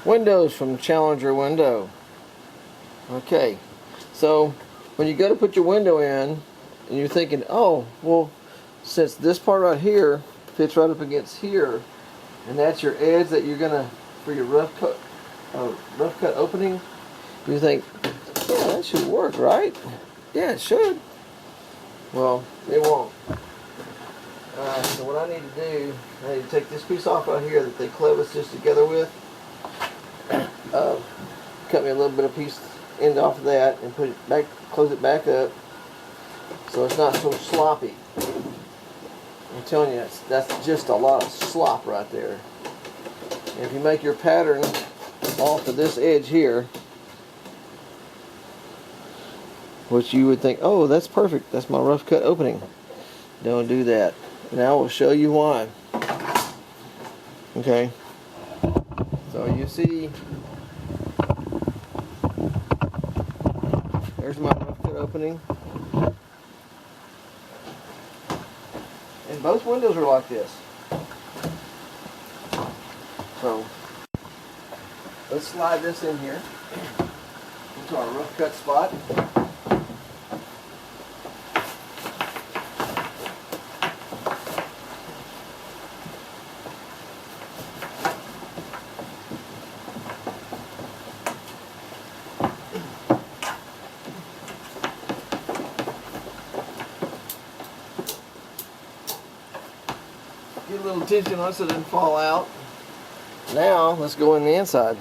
Windows from Challenger Window. Okay, so when you go to put your window in and you're thinking, oh, well, since this part right here fits right up against here, and that's your edge that you're gonna for your rough cut opening, you think, yeah, that should work, right? Yeah, it should. Well, it won't. So what I need to do, I need to take this piece off right here that they clevis this together with. Cut me a little bit of piece end off of that and put it back, close it back up so it's not so sloppy. I'm telling you, that's just a lot of slop right there. And if you make your pattern off of this edge here, which you would think, oh, that's perfect, that's my rough cut opening. Don't do that. And I will show you why. Okay. So you see, there's my rough cut opening. And both windows are like this. So let's slide this in here into our rough cut spot. Get a little tension on it so it doesn't fall out. Now let's go in the inside.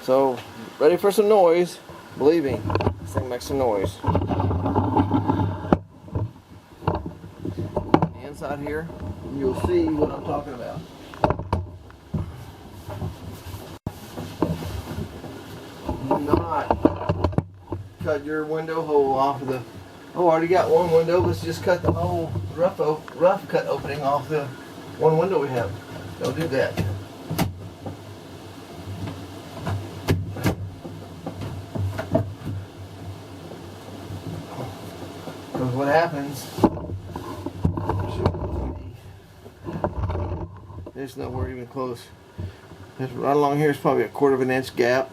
So ready for some noise? Believe me, this thing makes some noise. The inside here, you'll see what I'm talking about. Do not cut your window hole off of the. Oh, I already got one window. Let's just cut the whole rough cut opening off the one window we have. Don't do that. Because what happens, there's nowhere even close. There's right along here is probably a 1/4 of an inch gap.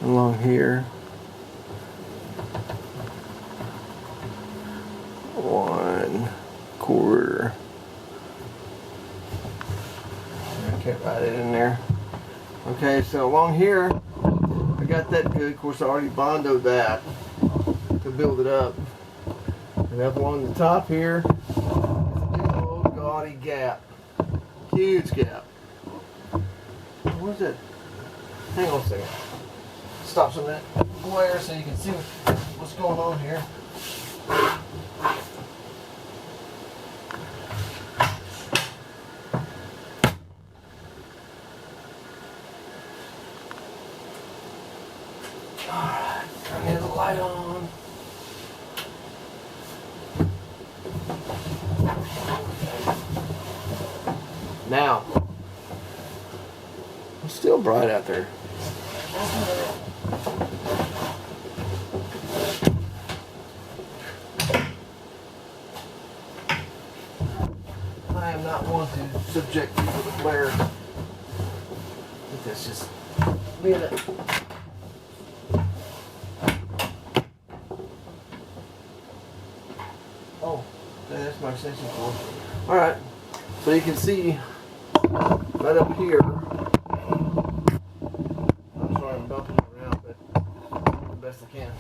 Along here, 1/4. I can't write it in there. Okay, so along here, I got that good. Of course, I already bondoed that to build it up. And up along the top here, is a big old gaudy gap. Huge gap. Where's that? Hang on a second. Stop some of that glare so you can see what's going on here. Alright, turn the light on. Now, it's still bright out there. I am not one to subject you to the glare. I think that's just being a... Oh, that's my extension cord. Alright, so you can see right up here. I'm sorry I'm bumping around, but I'm the best I can.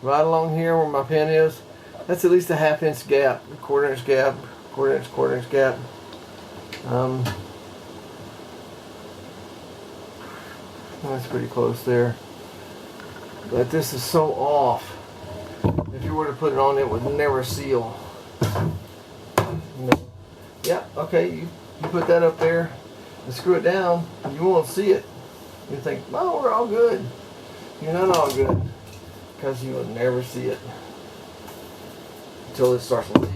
Right along here where my pin is, that's at least a 1/2 inch gap, 1/4 inch gap, 1/4 inch gap. That's pretty close there. But this is so off. If you were to put it on, it would never seal. No. Yeah, okay, you put that up there and screw it down, you won't see it. You think, oh, we're all good. You're not all good, because you will never see it until it starts leaking.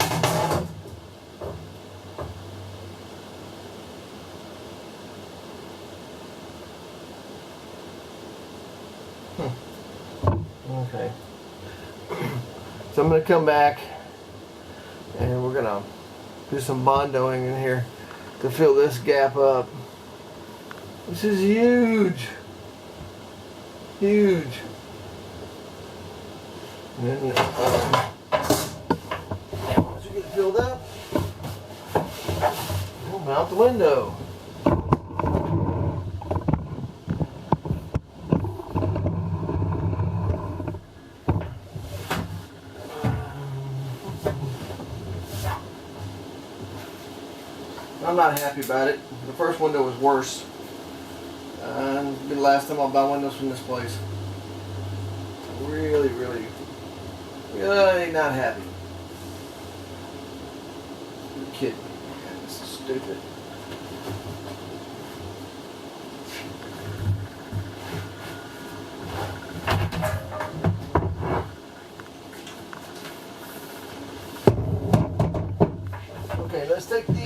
Okay. So I'm going to come back and we're going to do some bondoing in here to fill this gap up. This is huge. Huge. And then once you get it filled up, we'll mount the window. I'm not happy about it. The first window was worse. And it'll be the last time I'll buy windows from this place. Really, really, really not happy. You're kidding me, man. This is stupid. Okay, let's take the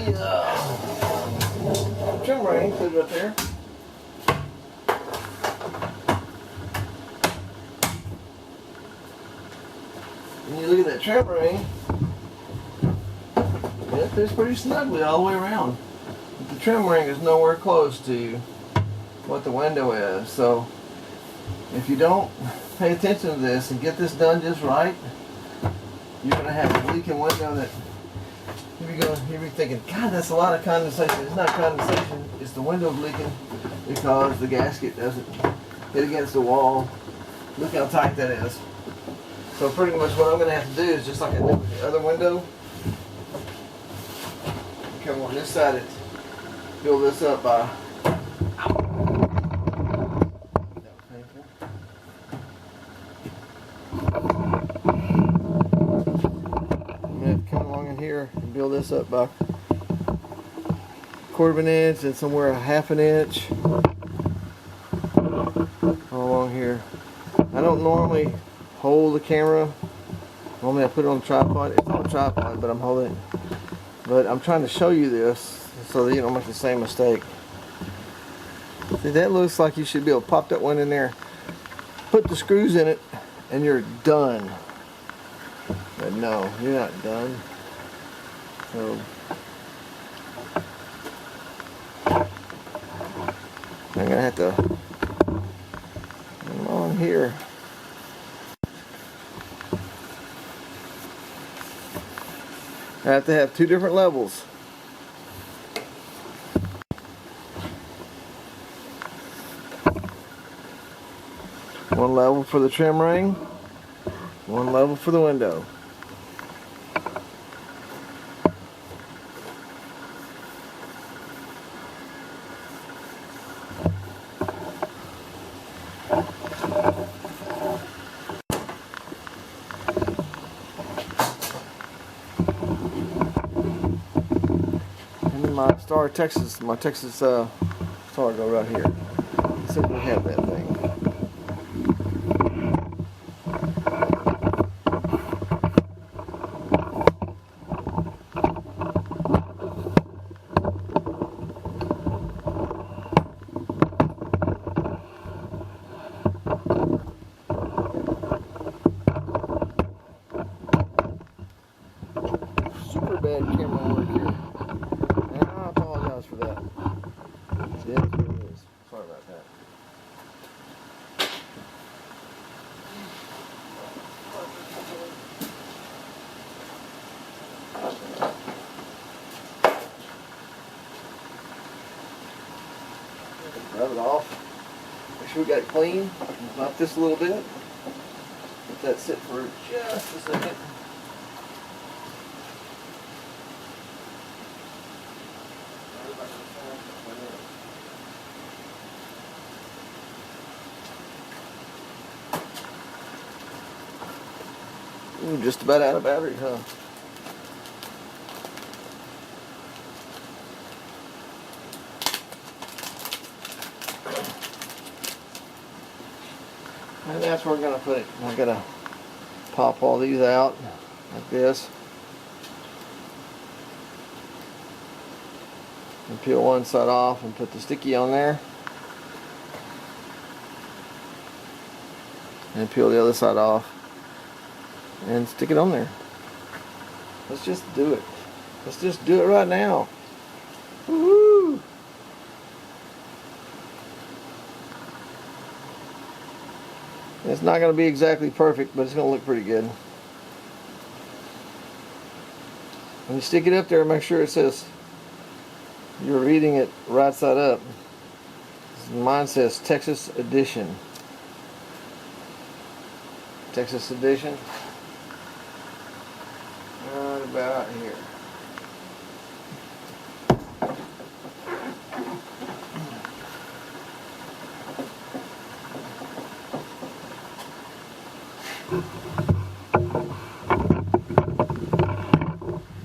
trim ring, put it up there. And you look at that trim ring, it fits pretty snugly all the way around. But the trim ring is nowhere close to what the window is. So if you don't pay attention to this and get this done just right, you're going to have a leaking window that you'll be thinking, God, that's a lot of condensation. It's not condensation, it's the window's leaking because the gasket doesn't hit against the wall. Look how tight that is. So pretty much what I'm going to have to do is just like I did with the other window, come on this side and fill this up by, that was painful. I'm going to have to come along in here and build this up by 1/4 of an inch and somewhere 1/2 inch all along here. I don't normally hold the camera. Normally I put it on a tripod. It's on a tripod, but I'm holding it. But I'm trying to show you this so that you don't make the same mistake. See, that looks like you should be able to pop that one in there, put the screws in it, and you're done. But no, you're not done. So I'm gonna have to come on here. I have to have 2 different levels. One level for the trim ring, one level for the window. My Texas star go right here. Simply have that thing. Super bad camera work here. And I apologize for that. It is what it is. Sorry about that. Rub it off. Make sure we got it clean. Mop this a little bit. Let that sit for just a second. Ooh, just about out of battery, huh? And that's where we're going to put it. I'm going to pop all these out like this. And peel one side off and put the sticky on there. and peel the other side off and stick it on there. Let's just do it. Let's just do it right now. Woohoo! It's not going to be exactly perfect, but it's going to look pretty good. When you stick it up there, make sure it says you're reading it right side up. Mine says Texas Edition. Texas Edition. Right about here.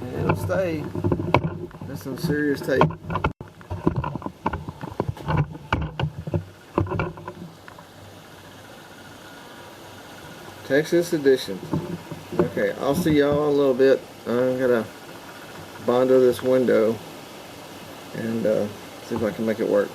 And it'll stay. That's some serious tape. Texas Edition. Okay, I'll see y'all in a little bit. I'm gonna bondo this window and see if I can make it work.